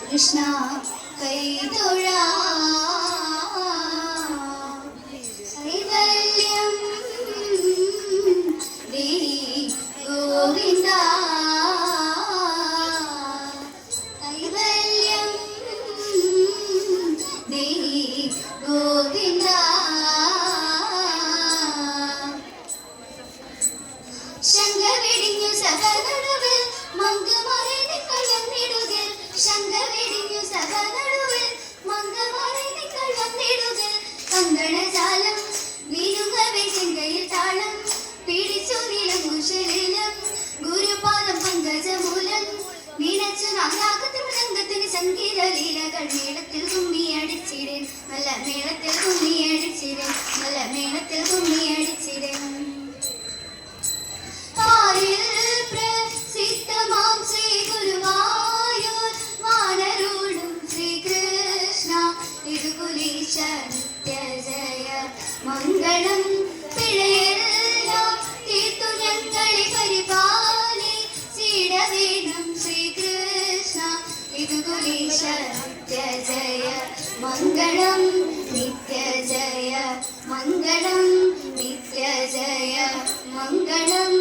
കൃഷ്ണ കൈതൊഴാ കൈവല്യം ദേഹി ഗോവിന്ദ കൈവല്യം ദേഹി ഗോവിന്ദ ശങ്കവെടിഞ്ഞു സകനടുവിൽ മംഗമാരെ നിക്കളന്നിടുകിൽ ശങ്കവെടിഞ്ഞു സകനടുവിൽ മംഗമാരെ നിക്കളന്നിടുകിൽ കങ്കണജാലം വീണുകവെ ചെങ്കയിൽ താളം പിടിച്ചു നീലകുശലം ഗുരുപാദം പങ്കജമൂലം വീണച്ചു നാഗത്തിന് മൃദംഗത്തിന് സംഗീത ലീലകൾ മേളത്തിൽ കുമ്മിയടിച്ചിടൻ നല്ല മേളത്തിൽ കുമ്മിയടിച്ചിടൻ നല്ല മേളത്തിൽ കുമ്മിയടിച്ചിടൻ പ്രസിദ്ധമാം ശ്രീ ഗുരുവായൂർ വാനരുളും ശ്രീകൃഷ്ണ തിരുകുലീശ നിത്യ ജയ മംഗളം പിഴയെല്ലാം തീർത്തു ഞങ്ങളെ പരിപാലിച്ചിടവേണം ശ്രീകൃഷ്ണ തിരുകുലീശ നിത്യ ജയ മംഗളം നിത്യ ജയ മംഗളം നിത്യ ജയ മംഗളം